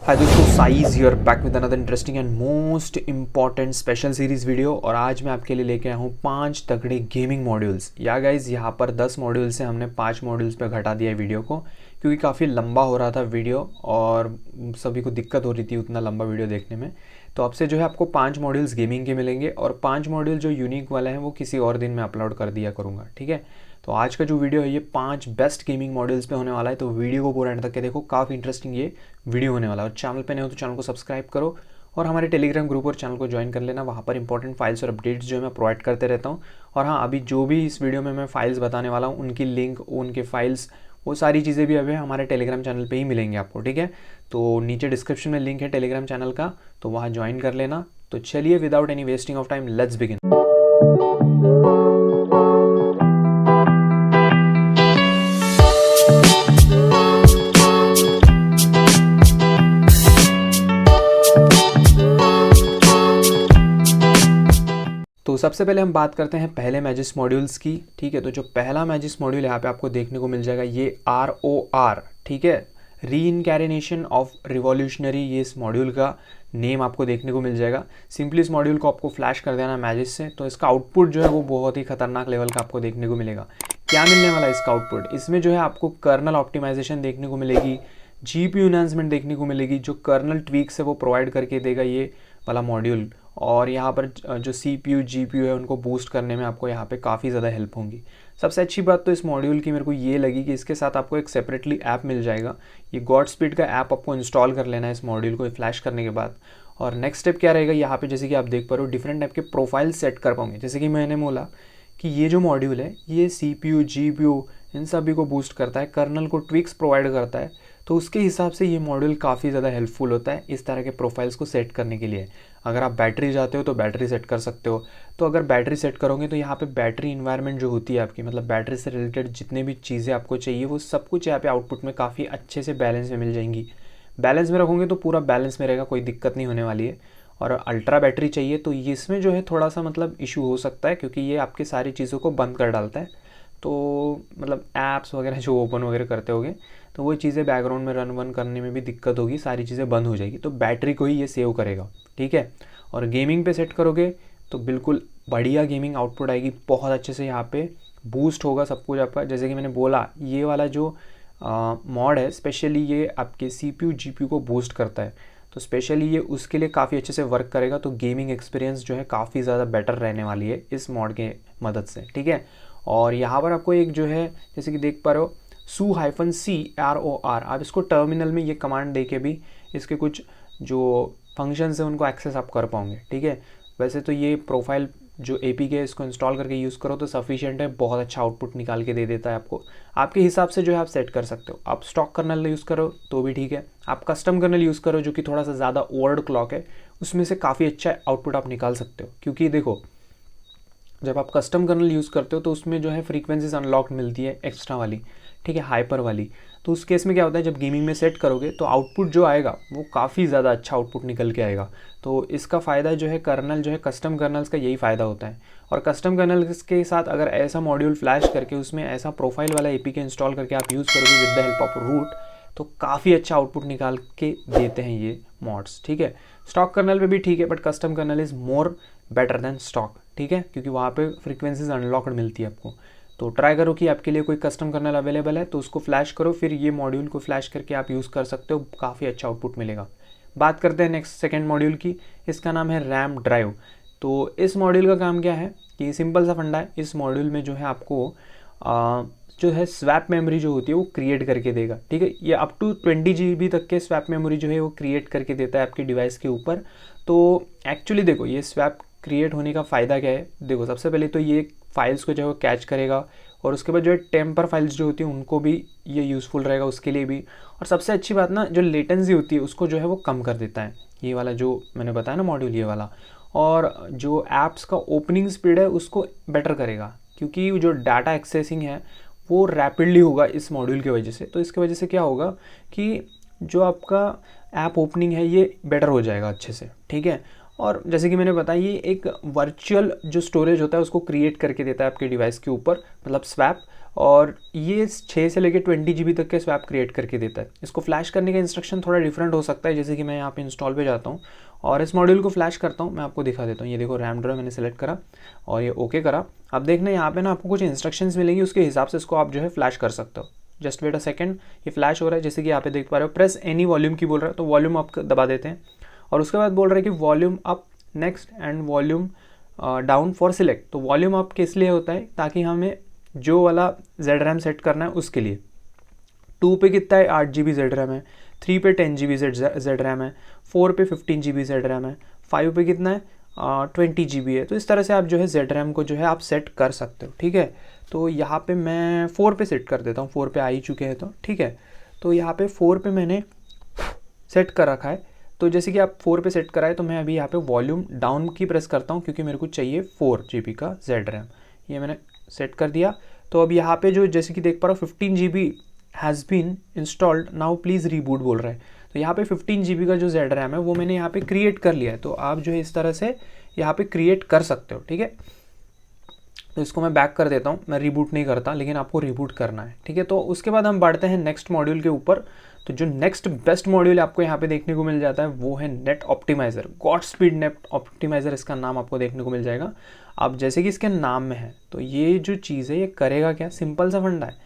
हाय दोस्तों, size hear back with another interesting and most important special series video. और आज मैं आपके लिए लेके आया हूँ 5 तगड़े गेमिंग मॉड्यूल्स। या गाइज, यहाँ पर 10 मॉड्यूल से हमने 5 मॉड्यूल्स पे घटा दिया है वीडियो को, क्योंकि काफ़ी लंबा हो रहा था वीडियो और सभी को दिक्कत हो रही थी उतना लंबा वीडियो देखने में। तो अब से जो है आपको 5 मॉड्यूल्स गेमिंग के मिलेंगे और 5 मॉड्यूल जो यूनिक वाले हैं वो किसी और दिन में अपलोड कर दिया करूँगा, ठीक है। तो आज का जो वीडियो है ये 5 बेस्ट गेमिंग मॉडल्स पे होने वाला है, तो वीडियो को पूरा एंड तक के देखो, काफ़ी इंटरेस्टिंग ये वीडियो होने वाला है। और चैनल पे नहीं हो तो चैनल को सब्सक्राइब करो और हमारे टेलीग्राम ग्रुप और चैनल को ज्वाइन कर लेना। वहाँ पर इंपॉर्टेंट फाइल्स और अपडेट्स जो है मैं प्रोवाइड करते रहता हूँ। और हाँ, अभी जो भी इस वीडियो में मैं फाइल्स बताने वाला हूँ उनकी लिंक, उनके फाइल्स, वो सारी चीज़ें भी अभी हमारे टेलीग्राम चैनल पे ही मिलेंगे आपको, ठीक है। तो नीचे डिस्क्रिप्शन में लिंक है टेलीग्राम चैनल का, तो वहाँ ज्वाइन कर लेना। तो चलिए, without any wasting of time, let's begin. तो सबसे पहले हम बात करते हैं पहले मैजिस मॉड्यूल्स की, ठीक है। तो जो पहला मैजिस मॉड्यूल यहाँ पे आपको देखने को मिल जाएगा ये ROR, ठीक है, रीइनकैरिनेशन ऑफ रिवॉल्यूशनरी, ये इस मॉड्यूल का नेम आपको देखने को मिल जाएगा। सिंपली इस मॉड्यूल को आपको फ्लैश कर देना मैजिस से, तो इसका आउटपुट जो है वो बहुत ही खतरनाक लेवल का आपको देखने को मिलेगा। क्या मिलने वाला है इसका आउटपुट? इसमें जो है आपको कर्नल ऑप्टिमाइजेशन देखने को मिलेगी, GPU एनहांसमेंट देखने को मिलेगी, जो कर्नल ट्वीक्स है वो प्रोवाइड करके देगा ये वाला मॉड्यूल। और यहाँ पर जो CPU GPU है उनको बूस्ट करने में आपको यहाँ पे काफ़ी ज़्यादा हेल्प होंगी। सबसे अच्छी बात तो इस मॉड्यूल की मेरे को ये लगी कि इसके साथ आपको एक सेपरेटली ऐप मिल जाएगा। ये गॉड स्पीड का ऐप आपको इंस्टॉल कर लेना है इस मॉड्यूल को फ्लैश करने के बाद। और नेक्स्ट स्टेप क्या रहेगा, यहाँ पे जैसे कि आप देख पा रहे हो डिफरेंट टाइप के प्रोफाइल सेट कर पाओगे। जैसे कि मैंने बोला कि ये जो मॉड्यूल है ये CPU GPU इन सभी को बूस्ट करता है, कर्नल को ट्विक्स प्रोवाइड करता है। तो उसके हिसाब से ये मॉड्यूल काफ़ी ज़्यादा हेल्पफुल होता है इस तरह के प्रोफाइल्स को सेट करने के लिए। अगर आप बैटरी चाहते हो तो बैटरी सेट कर सकते हो। तो अगर बैटरी सेट करोगे तो यहाँ पे बैटरी इन्वायरमेंट जो होती है आपकी, मतलब बैटरी से रिलेटेड जितने भी चीज़ें आपको चाहिए वो सब कुछ यहाँ पे आउटपुट में काफ़ी अच्छे से बैलेंस में मिल जाएंगी। बैलेंस में रखोगे तो पूरा बैलेंस में रहेगा, कोई दिक्कत नहीं होने वाली है। और अल्ट्रा बैटरी चाहिए तो इसमें जो है थोड़ा सा मतलब इशू हो सकता है, क्योंकि ये आपकी सारी चीज़ों को बंद कर डालता है। तो मतलब ऐप्स वगैरह जो ओपन वगैरह करते होगे तो वो चीज़ें बैकग्राउंड में रन वन करने में भी दिक्कत होगी, सारी चीज़ें बंद हो जाएगी। तो बैटरी को ही ये सेव करेगा, ठीक है। और गेमिंग पे सेट करोगे तो बिल्कुल बढ़िया गेमिंग आउटपुट आएगी, बहुत अच्छे से यहाँ पे बूस्ट होगा सब कुछ आपका। जैसे कि मैंने बोला, ये वाला जो मॉड है स्पेशली ये आपके CPU GPU को बूस्ट करता है, तो स्पेशली ये उसके लिए काफ़ी अच्छे से वर्क करेगा। तो गेमिंग एक्सपीरियंस जो है काफ़ी ज़्यादा बेटर रहने वाली है इस मॉड के मदद से, ठीक है। और यहाँ पर आपको एक जो है जैसे कि देख पा रहे हो su-c-ROR, आप इसको टर्मिनल में ये कमांड दे के भी इसके कुछ जो फंक्शंस हैं उनको एक्सेस आप कर पाओगे, ठीक है। वैसे तो ये प्रोफाइल जो APK है इसको इंस्टॉल करके यूज़ करो तो सफिशिएंट है, बहुत अच्छा आउटपुट निकाल के दे देता है आपको। आपके हिसाब से जो है आप सेट कर सकते हो। आप स्टॉक कर्नल यूज़ करो तो भी ठीक है, आप कस्टम कर्नल यूज़ करो जो कि थोड़ा सा ज़्यादा ओवर्ड क्लॉक है, उसमें से काफ़ी अच्छा आउटपुट आप निकाल सकते हो। क्योंकि देखो, जब आप कस्टम कर्नल यूज़ करते हो तो उसमें जो है फ्रीक्वेंसीज अनलॉक्ड मिलती है एक्स्ट्रा वाली, ठीक है, हाइपर वाली। तो उस केस में क्या होता है, जब गेमिंग में सेट करोगे तो आउटपुट जो आएगा वो काफ़ी ज़्यादा अच्छा आउटपुट निकल के आएगा। तो इसका फ़ायदा जो है कर्नल जो है कस्टम कर्नल्स का यही फ़ायदा होता है। और कस्टम कर्नल्स के साथ अगर ऐसा मॉड्यूल फ्लैश करके उसमें ऐसा प्रोफाइल वाला APK इंस्टॉल करके आप यूज़ करोगे with the help of root, तो काफ़ी अच्छा आउटपुट निकाल के देते हैं ये मॉड्स, ठीक है। स्टॉक कर्नल पे भी ठीक है, but custom colonel is more better than stock, ठीक है, क्योंकि वहाँ पे फ्रीक्वेंसीज अनलॉक्ड मिलती है आपको। तो ट्राई करो कि आपके लिए कोई कस्टम कर्नल अवेलेबल है तो उसको फ्लैश करो, फिर ये मॉड्यूल को फ्लैश करके आप यूज़ कर सकते हो, काफ़ी अच्छा आउटपुट मिलेगा। बात करते हैं नेक्स्ट सेकेंड मॉड्यूल की, इसका नाम है रैम ड्राइव। तो इस मॉड्यूल का काम क्या है कि सिंपल सा फंडा है, इस मॉड्यूल में जो है आपको जो है स्वैप मेमोरी जो होती है वो क्रिएट करके देगा, ठीक है। ये अप टू 20 GB तक के स्वैप मेमोरी जो है वो क्रिएट करके देता है आपके डिवाइस के ऊपर। तो एक्चुअली देखो, ये स्वैप क्रिएट होने का फ़ायदा क्या है, देखो सबसे पहले तो ये फाइल्स को जो है वो कैच करेगा, और उसके बाद जो है टेम्पर फाइल्स जो होती हैं उनको भी ये यूज़फुल रहेगा उसके लिए भी। और सबसे अच्छी बात ना, जो लेटेंसी होती है उसको जो है वो कम कर देता है ये वाला जो मैंने बताया ना मॉड्यूल, ये वाला। और जो ऐप्स का ओपनिंग स्पीड है उसको बेटर करेगा, क्योंकि जो डाटा एक्सेसिंग है वो रैपिडली होगा इस मॉड्यूल की वजह से। तो इसकी वजह से क्या होगा कि जो आपका ऐप ओपनिंग है ये बेटर हो जाएगा अच्छे से, ठीक है। और जैसे कि मैंने बताया, ये एक वर्चुअल जो स्टोरेज होता है उसको क्रिएट करके देता है आपके डिवाइस के ऊपर, मतलब स्वैप। और ये 6 से लेकर 20 GB तक के स्वैप क्रिएट करके देता है। इसको फ्लैश करने का इंस्ट्रक्शन थोड़ा डिफरेंट हो सकता है, जैसे कि मैं यहाँ पे इंस्टॉल पे जाता हूँ और इस मॉड्यूल को फ्लैश करता हूँ, मैं आपको दिखा देता हूँ। ये देखो रैम ड्रॉ मैंने सेलेक्ट करा और ये ओके करा। अब देखना यहाँ पे ना आपको कुछ इंस्ट्रक्शंस मिलेंगी, उसके हिसाब से इसको आप जो है फ्लैश कर सकते हो। जस्ट वेट अ सेकंड, ये फ्लैश हो रहा है, जैसे कि यहाँ पे देख पा रहे हो। प्रेस एनी वॉल्यूम की बोल रहा है, तो वॉल्यूम अप दबा देते हैं और उसके बाद बोल रहा है कि volume up next and volume down for select. तो वॉल्यूम अप किस लिए होता है, ताकि हमें जो वाला ZRAM सेट करना है उसके लिए। 2 पे कितना है 8 GB ZRAM है, 3 पे 10 GB ZRAM है, 4 पे 15 GB ZRAM है, 5 पे कितना है 20 GB है। तो इस तरह से आप जो है ZRAM को जो है आप सेट कर सकते हो, ठीक है। तो यहाँ पे मैं 4 पे सेट कर देता हूँ, 4 पे आ ही चुके हैं तो ठीक है। तो यहाँ पे 4 पे मैंने सेट कर रखा है। तो जैसे कि आप 4 पे सेट कराए, तो मैं अभी यहाँ पे वॉल्यूम डाउन की प्रेस करता हूँ, क्योंकि मेरे को चाहिए 4 GB का ZRAM। ये मैंने सेट कर दिया। तो अब यहाँ पे जो जैसे कि देख पा रहा हूँ 15 GB has been installed now please reboot बोल रहा है। तो यहाँ पे 15 GB का जो ZRAM है वो मैंने यहाँ पे क्रिएट कर लिया है। तो आप जो है इस तरह से यहाँ पे क्रिएट कर सकते हो, ठीक है। तो इसको मैं बैक कर देता हूँ, मैं रिबूट नहीं करता, लेकिन आपको रिबूट करना है, ठीक है। तो उसके बाद हम बढ़ते हैं नेक्स्ट मॉड्यूल के ऊपर। तो जो नेक्स्ट बेस्ट मॉड्यूल आपको यहाँ पे देखने को मिल जाता है वो है net optimiser. Godspeed net optimiser इसका नाम आपको देखने को मिल जाएगा। अब जैसे कि इसके नाम में है, तो ये जो चीज़ है ये करेगा क्या, सिंपल सा फंडा है।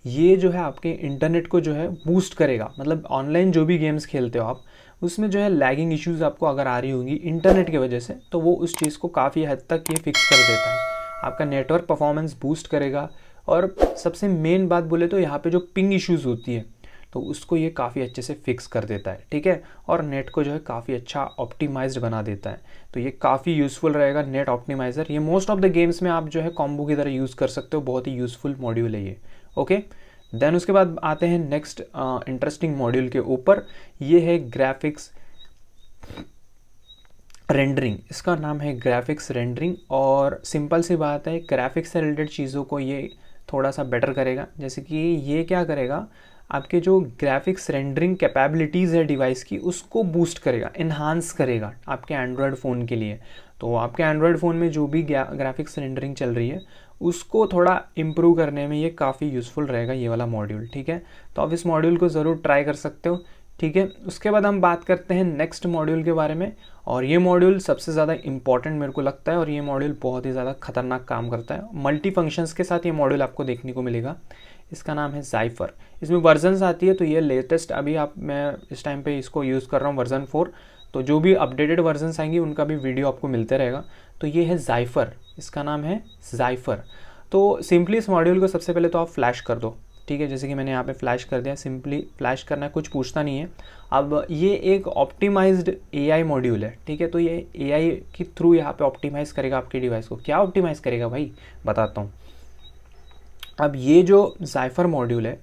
ये जो है आपके इंटरनेट को जो है बूस्ट करेगा। मतलब ऑनलाइन जो भी गेम्स खेलते हो आप, उसमें जो है लैगिंग इश्यूज़ आपको अगर आ रही होंगी इंटरनेट की वजह से, तो वो उस चीज़ को काफ़ी हद तक ये फिक्स कर देता है। आपका नेटवर्क परफॉर्मेंस बूस्ट करेगा। और सबसे मेन बात बोले तो यहाँ पे जो पिंग इश्यूज़ होती है, तो उसको ये काफ़ी अच्छे से फिक्स कर देता है, ठीक है। और नेट को जो है काफ़ी अच्छा ऑप्टिमाइज्ड बना देता है। तो ये काफ़ी यूज़फुल रहेगा नेट ऑप्टिमाइज़र। ये मोस्ट ऑफ द गेम्स में आप जो है कॉम्बो की तरह यूज़ कर सकते हो। बहुत ही यूज़फुल मॉड्यूल है ये, ओके। देन उसके बाद आते हैं नेक्स्ट इंटरेस्टिंग मॉड्यूल के ऊपर। ये है ग्राफिक्स रेंडरिंग। इसका नाम है ग्राफिक्स रेंडरिंग। और सिंपल सी बात है, ग्राफिक्स से रिलेटेड चीज़ों को ये थोड़ा सा बेटर करेगा। जैसे कि ये क्या करेगा, आपके जो ग्राफिक्स रेंडरिंग कैपेबिलिटीज़ है डिवाइस की, उसको बूस्ट करेगा, इन्हांस करेगा आपके एंड्रॉयड फ़ोन के लिए। तो आपके एंड्रॉयड फ़ोन में जो भी ग्राफिक्स रेंडरिंग चल रही है, उसको थोड़ा इम्प्रूव करने में ये काफ़ी यूज़फुल रहेगा ये वाला मॉड्यूल, ठीक है। तो आप इस मॉड्यूल को ज़रूर ट्राई कर सकते हो, ठीक है। उसके बाद हम बात करते हैं नेक्स्ट मॉड्यूल के बारे में। और ये मॉड्यूल सबसे ज़्यादा इंपॉर्टेंट मेरे को लगता है, और ये मॉड्यूल बहुत ही ज़्यादा खतरनाक काम करता है। मल्टी फंक्शंस के साथ ये मॉड्यूल आपको देखने को मिलेगा। इसका नाम है ज़ाइफर। इसमें वर्जन्स आती है, तो ये लेटेस्ट अभी मैं इस टाइम पे इसको यूज़ कर रहा हूँ वर्जन 4। तो जो भी अपडेटेड वर्जन्स आएंगी उनका भी वीडियो आपको मिलते रहेगा। तो ये है ज़ाइफर, इसका नाम है ज़ाइफर। तो सिंपली इस मॉड्यूल को सबसे पहले तो आप फ्लैश कर दो, ठीक है। जैसे कि मैंने यहाँ पे फ्लैश कर दिया, सिंपली फ्लैश करना है, कुछ पूछता नहीं है। अब ये एक ऑप्टिमाइज्ड AI मॉड्यूल है, ठीक है। तो ये AI के थ्रू यहाँ पे ऑप्टिमाइज़ करेगा आपके डिवाइस को। क्या ऑप्टिमाइज़ करेगा भाई, बताता हूँ। अब ये जो ज़ाइफर मॉड्यूल है,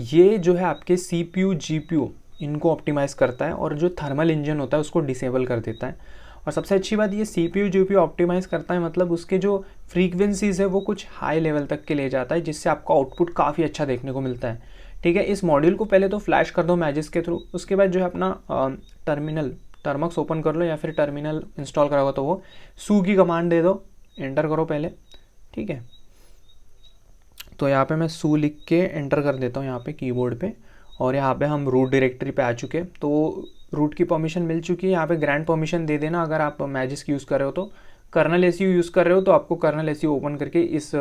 ये जो है आपके CPU GPU इनको ऑप्टिमाइज़ करता है, और जो थर्मल इंजन होता है उसको डिसेबल कर देता है। और सबसे अच्छी बात, ये CPU GPU ऑप्टिमाइज़ करता है, मतलब उसके जो फ्रीक्वेंसीज़ है वो कुछ हाई लेवल तक के ले जाता है, जिससे आपका आउटपुट काफ़ी अच्छा देखने को मिलता है, ठीक है। इस मॉड्यूल को पहले तो फ्लैश कर दो मैजिस के थ्रू। उसके बाद जो है अपना टर्मिनक्स ओपन कर लो, या फिर टर्मिनल इंस्टॉल करा होगा तो वो सू की कमांड दे दो, एंटर करो पहले, ठीक है। तो यहाँ पे मैं सू लिख के एंटर कर देता हूँ यहाँ पे कीबोर्ड पे। और यहाँ पे हम रूट डायरेक्टरी पे आ चुके हैं। तो रूट की परमिशन मिल चुकी है। यहाँ पे ग्रैंड परमिशन दे देना अगर आप मैजिस्क यूज़ कर रहे हो तो। कर्नल एसयू यूज़ कर रहे हो तो आपको कर्नल एसयू ओपन करके इस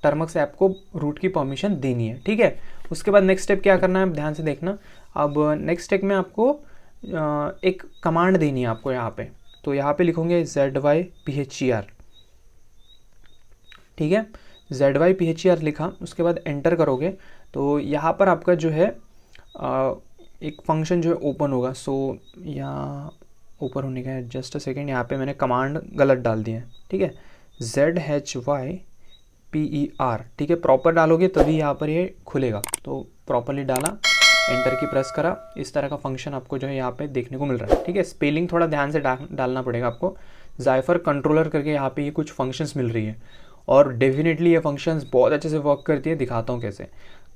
टर्मक्स ऐप को रूट की परमिशन देनी है, ठीक है। उसके बाद नेक्स्ट स्टेप क्या करना है, ध्यान से देखना। अब नेक्स्ट स्टेप में आपको एक कमांड देनी है आपको यहाँ पे। तो यहाँ पे लिखोगे ZYPHER, ठीक है। ZYPHER लिखा, उसके बाद एंटर करोगे तो यहाँ पर आपका जो है एक फंक्शन जो है ओपन होगा। सो यहाँ ऊपर होने का है, जस्ट अ सेकेंड। यहाँ पे मैंने कमांड गलत डाल दिया है, ठीक है। ZHYPER, ठीक है। प्रॉपर डालोगे तभी यहाँ पर ये खुलेगा। तो प्रॉपरली डाला, एंटर की प्रेस करा, इस तरह का फंक्शन आपको जो है यहाँ पे देखने को मिल रहा है, ठीक है। स्पेलिंग थोड़ा ध्यान से डालना पड़ेगा आपको। ज़ाइफर कंट्रोलर करके यहाँ पे ये कुछ फंक्शंस मिल रही है, और डेफिनेटली ये फंक्शंस बहुत अच्छे से वर्क करती है। दिखाता हूँ कैसे।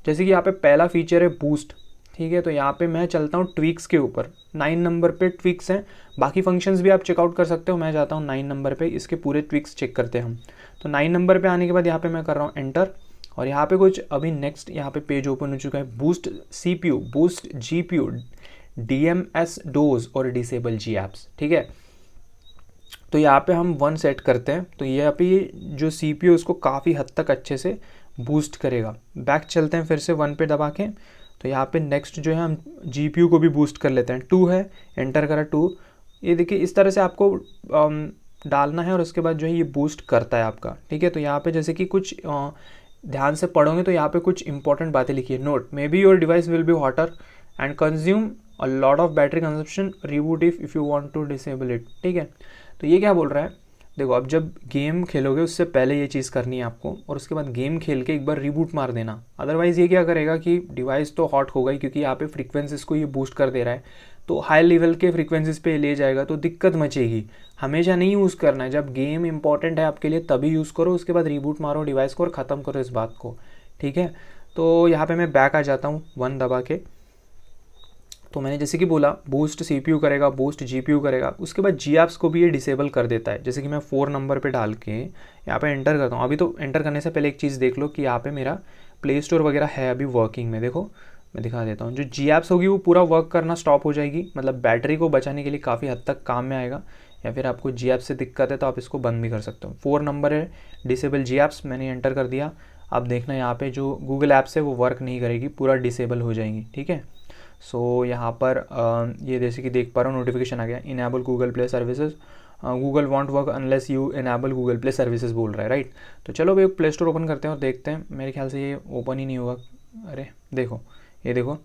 जैसे कि यहाँ पे पहला फीचर है बूस्ट, ठीक है। तो यहाँ पे मैं चलता हूँ ट्विक्स के ऊपर। 9 नंबर पे ट्विक्स हैं, बाकी फंक्शंस भी आप चेकआउट कर सकते हो। मैं जाता हूँ 9 नंबर पे, इसके पूरे ट्विक्स चेक करते हैं हम। तो 9 नंबर पे आने के बाद यहाँ पे मैं कर रहा हूँ एंटर, और यहाँ पे कुछ अभी नेक्स्ट यहाँ पे पेज ओपन हो चुका है, boost CPU, boost GPU, DMS dose और डिसेबल जी एप्स। ठीक है, तो यहाँ पे हम 1 सेट करते हैं, तो यहाँ पे ये जो CPU उसको काफ़ी हद तक अच्छे से बूस्ट करेगा। बैक चलते हैं फिर से 1 पे दबा के, तो यहाँ पे नेक्स्ट जो है हम GPU को भी बूस्ट कर लेते हैं। 2 है, एंटर करा 2। ये देखिए इस तरह से आपको डालना है और उसके बाद जो है ये बूस्ट करता है आपका। ठीक है, तो यहाँ पे जैसे कि कुछ ध्यान से पढ़ोगे तो यहाँ पे कुछ इंपॉर्टेंट बातें लिखी है। Note, may be your device will be hotter and consume a lot of battery consumption, reboot if you want to disable it. ठीक है, तो ये क्या बोल रहा है, देखो अब जब गेम खेलोगे उससे पहले ये चीज़ करनी है आपको, और उसके बाद गेम खेल के एक बार रीबूट मार देना। अदरवाइज़ ये क्या करेगा कि डिवाइस तो हॉट होगा ही, क्योंकि यहाँ पे फ्रीक्वेंसीज को ये बूस्ट कर दे रहा है, तो हाई लेवल के फ्रीक्वेंसीज पे ले जाएगा तो दिक्कत मचेगी। हमेशा नहीं यूज़ करना है, जब गेम इंपॉर्टेंट है आपके लिए तभी यूज़ करो, उसके बाद रीबूट मारो डिवाइस को और ख़त्म करो इस बात को। ठीक है, तो यहाँ पे मैं बैक आ जाता हूँ 1 दबा के। तो मैंने जैसे कि बोला बूस्ट CPU करेगा, बूस्ट GPU करेगा, उसके बाद जी एप्स को भी ये डिसेबल कर देता है। जैसे कि मैं 4 नंबर पे डाल के यहाँ पे एंटर करता हूँ। अभी तो एंटर करने से पहले एक चीज़ देख लो कि यहाँ पे मेरा प्ले स्टोर वगैरह है अभी वर्किंग में। देखो मैं दिखा देता हूँ, जो जी एप्स होगी वो पूरा वर्क करना स्टॉप हो जाएगी, मतलब बैटरी को बचाने के लिए काफ़ी हद तक काम में आएगा। या फिर आपको जी एप्स से दिक्कत है तो आप इसको बंद भी कर सकते हो। 4 नंबर है डिसेबल जी एप्स, मैंने एंटर कर दिया। अब देखना यहाँ पे जो गूगल ऐप्स है वो वर्क नहीं करेगी, पूरा डिसेबल हो जाएंगी। ठीक है, सो यहाँ पर ये जैसे कि देख पा रहा हूँ नोटिफिकेशन आ गया, enable Google play services, Google want work unless you enable Google play services बोल रहा है, राइट। तो चलो भाई प्ले स्टोर ओपन करते हैं और देखते हैं, मेरे ख्याल से ये ओपन ही नहीं होगा। अरे देखो, ये देखो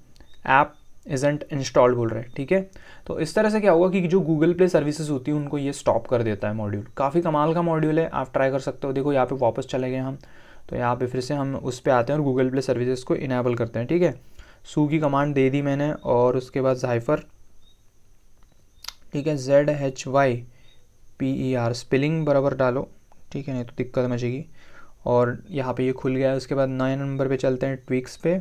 ऐप इजंट इंस्टॉल्ड बोल रहा है। ठीक है, तो इस तरह से क्या होगा कि जो गूगल प्ले सर्विसेज होती है उनको ये स्टॉप कर देता है मॉड्यूल। काफ़ी कमाल का मॉड्यूल है, आप ट्राई कर सकते हो। देखो यहाँ पे वापस चले गए हम, तो यहाँ पे फिर से हम उस पर आते हैं और गूगल प्ले सर्विसेज को इनेबल करते हैं। ठीक है, सू की कमांड दे दी मैंने, और उसके बाद ज़ाइफर, ठीक है, ZHYPER स्पेलिंग बराबर डालो। ठीक है, नहीं तो दिक्कत मचेगी। और यहाँ पे ये खुल गया है। उसके बाद 9 नंबर पे चलते हैं, ट्विक्स पे।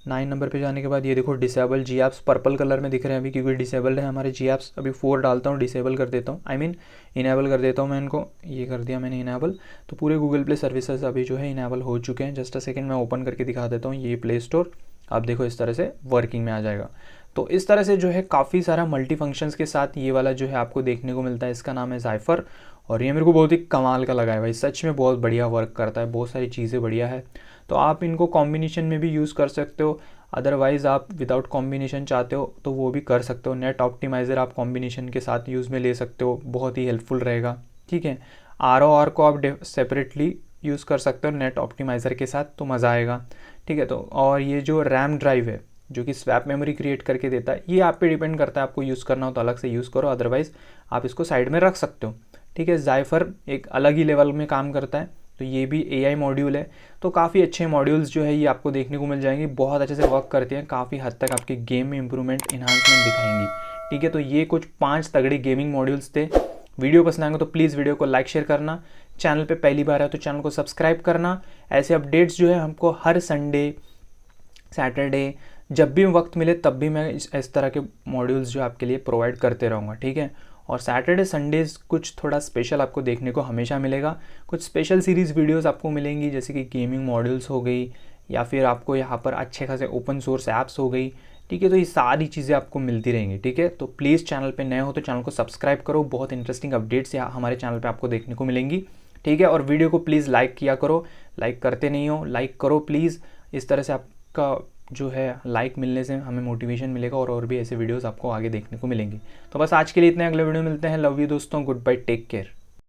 9 नंबर पे जाने के बाद ये देखो डिसेबल जी एप्स पर्पल कलर में दिख रहे हैं अभी, क्योंकि डिसेबल्ड है हमारे जी एप्स। अभी 4 डालता हूँ, डिसेबल कर देता हूँ, आई मीन इनेबल कर देता हूँ मैं इनको। ये कर दिया मैंने इनेबल, तो पूरे गूगल प्ले सर्विसेज अभी जो है इनेबल हो चुके हैं। जस्ट अ सेकेंड मैं ओपन करके दिखा देता हूँ ये प्ले स्टोर। आप देखो इस तरह से वर्किंग में आ जाएगा। तो इस तरह से जो है काफ़ी सारा मल्टी फंक्शंस के साथ ये वाला जो है आपको देखने को मिलता है। इसका नाम है ज़ाइफर, और ये मेरे को बहुत ही कमाल का लगा है भाई, सच में बहुत बढ़िया वर्क करता है, बहुत सारी चीज़ें बढ़िया है। तो आप इनको कॉम्बिनेशन में भी यूज़ कर सकते हो, अदरवाइज़ आप विदाउट कॉम्बिनेशन चाहते हो तो वो भी कर सकते हो। नेट ऑप्टिमाइज़र आप कॉम्बिनेशन के साथ यूज़ में ले सकते हो, बहुत ही हेल्पफुल रहेगा। ठीक है, ROR को आप सेपरेटली यूज़ कर सकते हो नेट ऑप्टिमाइज़र के साथ, तो मज़ा आएगा। ठीक है, तो और ये जो रैम ड्राइव है जो कि स्वैप मेमोरी क्रिएट करके देता है, ये आप पे डिपेंड करता है, आपको यूज़ करना हो तो अलग से यूज़ करो, अदरवाइज़ आप इसको साइड में रख सकते हो। ठीक है, ज़ाइफर एक अलग ही लेवल में काम करता है, तो ये भी AI मॉड्यूल है। तो काफ़ी अच्छे मॉड्यूल्स जो है ये आपको देखने को मिल जाएंगे, बहुत अच्छे से वर्क करते हैं, काफ़ी हद तक आपके गेम में इंप्रूवमेंट इन्हांसमेंट दिखाएंगी। ठीक है, तो ये कुछ 5 तगड़े गेमिंग मॉड्यूल्स थे। वीडियो पसंद आएंगे तो प्लीज़ वीडियो को लाइक शेयर करना, चैनल पे पहली बार है तो चैनल को सब्सक्राइब करना। ऐसे अपडेट्स जो है हमको हर संडे सैटरडे जब भी वक्त मिले तब भी मैं इस तरह के मॉड्यूल्स जो आपके लिए प्रोवाइड करते रहूँगा। ठीक है, और सैटरडे संडेज़ कुछ थोड़ा स्पेशल आपको देखने को हमेशा मिलेगा। कुछ स्पेशल सीरीज़ वीडियोस आपको मिलेंगी, जैसे कि गेमिंग मॉड्यूल्स हो गई, या फिर आपको यहाँ पर अच्छे खासे ओपन सोर्स ऐप्स हो गई। ठीक है, तो ये सारी चीज़ें आपको मिलती रहेंगी। ठीक है, तो प्लीज़ चैनल पे नए हो तो चैनल को सब्सक्राइब करो, बहुत इंटरेस्टिंग अपडेट्स हमारे चैनल पे आपको देखने को मिलेंगी। ठीक है, और वीडियो को प्लीज़ लाइक किया करो, लाइक करते नहीं हो, लाइक करो प्लीज़। इस तरह से आपका जो है लाइक मिलने से हमें मोटिवेशन मिलेगा, और भी ऐसे वीडियोस आपको आगे देखने को मिलेंगे। तो बस आज के लिए इतने, अगले वीडियो मिलते हैं। लव यू दोस्तों, गुड बाय, टेक केयर।